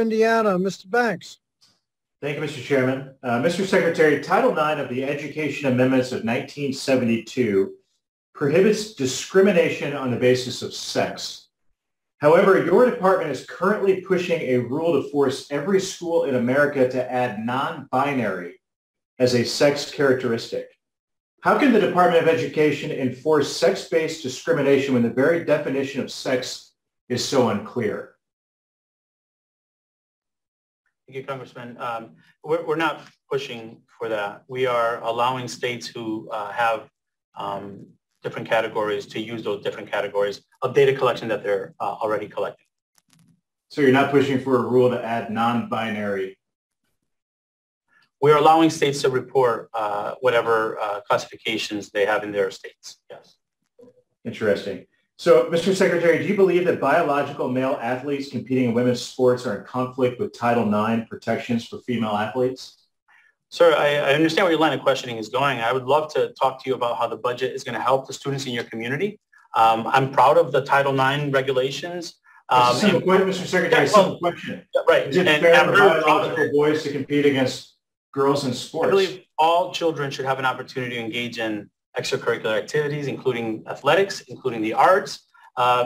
Indiana, Mr. Banks. Thank you, Mr. Chairman. Mr. Secretary, Title IX of the Education Amendments of 1972 prohibits discrimination on the basis of sex. However, your department is currently pushing a rule to force every school in America to add non-binary as a sex characteristic. How can the Department of Education enforce sex-based discrimination when the very definition of sex is so unclear? Thank you, Congressman. We're not pushing for that. We are allowing states who have different categories to use those different categories of data collection that they're already collecting. So you're not pushing for a rule to add non-binary? We're allowing states to report whatever classifications they have in their states, yes. Interesting. So, Mr. Secretary, do you believe that biological male athletes competing in women's sports are in conflict with Title IX protections for female athletes? Sir, I understand where your line of questioning is going. I would love to talk to you about how the budget is going to help the students in your community. I'm proud of the Title IX regulations. Simple question, Mr. Secretary, simple question. Right. Is it fair for biological boys to compete against girls in sports? I believe all children should have an opportunity to engage in extracurricular activities, including athletics, including the arts,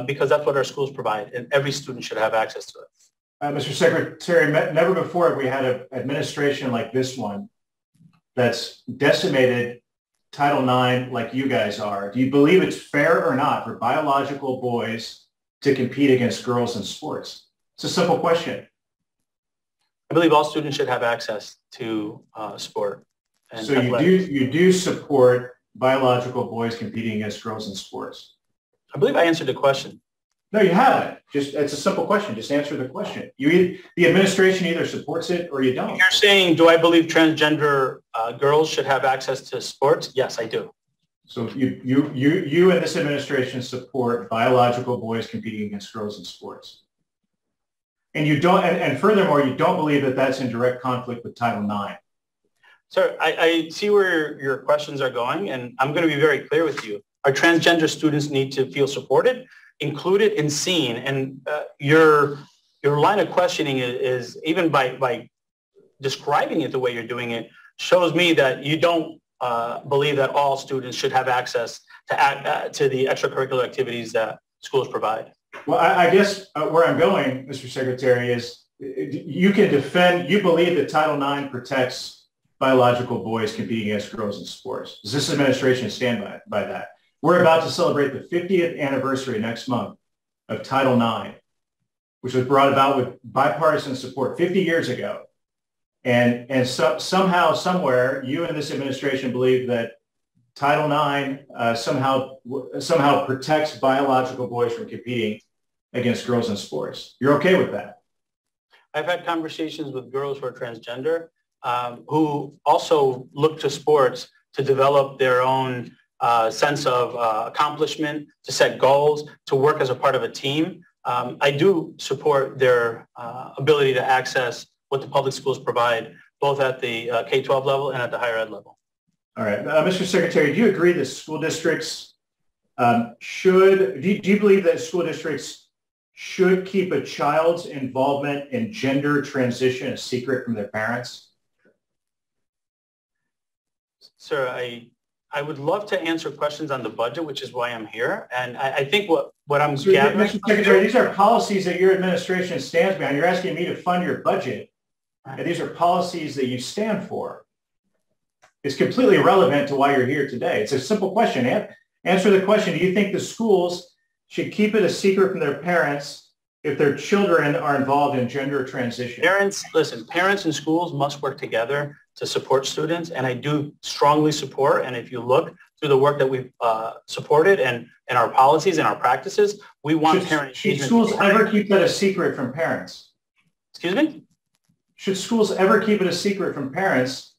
because that's what our schools provide, and every student should have access to it. Mr. Secretary, never before have we had an administration like this one that's decimated Title IX like you guys are. Do you believe it's fair or not for biological boys to compete against girls in sports? It's a simple question. I believe all students should have access to sport. And so you do support biological boys competing against girls in sports? I believe I answered the question. No, you haven't. It's a simple question. Just answer the question. The administration either supports it or you don't. You're saying, do I believe transgender girls should have access to sports? Yes, I do. So you and this administration support biological boys competing against girls in sports. And you don't, and furthermore, you don't believe that that's in direct conflict with Title IX. Sir, I see where your questions are going, and I'm going to be very clear with you. Our transgender students need to feel supported, included, and seen. And your line of questioning is even by describing it the way you're doing it, shows me that you don't believe that all students should have access to the extracurricular activities that schools provide. Well, I guess where I'm going, Mr. Secretary, is you can defend, you believe that Title IX protects biological boys competing against girls in sports. Does this administration stand by that? We're about to celebrate the 50th anniversary next month of Title IX, which was brought about with bipartisan support 50 years ago. And somehow, somewhere, you and this administration believe that Title IX somehow protects biological boys from competing against girls in sports. You're okay with that? I've had conversations with girls who are transgender who also look to sports to develop their own sense of accomplishment, to set goals, to work as a part of a team. I do support their ability to access what the public schools provide, both at the K-12 level and at the higher ed level. All right. Mr. Secretary, do you agree that school districts do you believe that school districts should keep a child's involvement in gender transition a secret from their parents? Sir, I would love to answer questions on the budget, which is why I'm here. And I think what I'm gathering... Mr. Secretary, these are policies that your administration stands behind. You're asking me to fund your budget. And these are policies that you stand for. It's completely irrelevant to why you're here today. It's a simple question. Answer the question. Do you think the schools should keep it a secret from their parents if their children are involved in gender transition? Parents and schools must work together to support students, and I do strongly support, and if you look through the work that we've supported and our policies and our practices, we want parents... Should schools ever keep that a secret from parents? Excuse me? Should schools ever keep it a secret from parents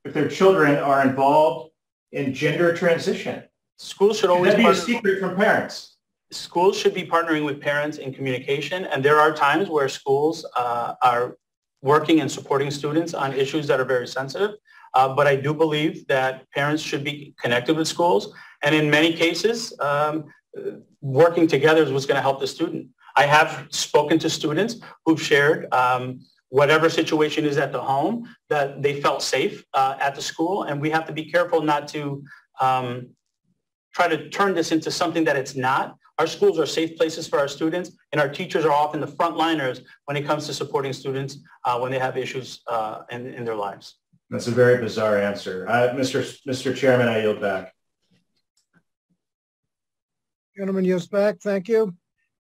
if their children are involved in gender transition? Schools should always be a secret from parents. Schools should be partnering with parents in communication, and there are times where schools are working and supporting students on issues that are very sensitive. But I do believe that parents should be connected with schools. And in many cases, working together is what's going to help the student. I have spoken to students who've shared whatever situation is at the home, that they felt safe at the school. And we have to be careful not to try to turn this into something that it's not. Our schools are safe places for our students, and our teachers are often the frontliners when it comes to supporting students when they have issues in their lives. That's a very bizarre answer. Mr. Chairman, I yield back. Gentleman yields back. Thank you.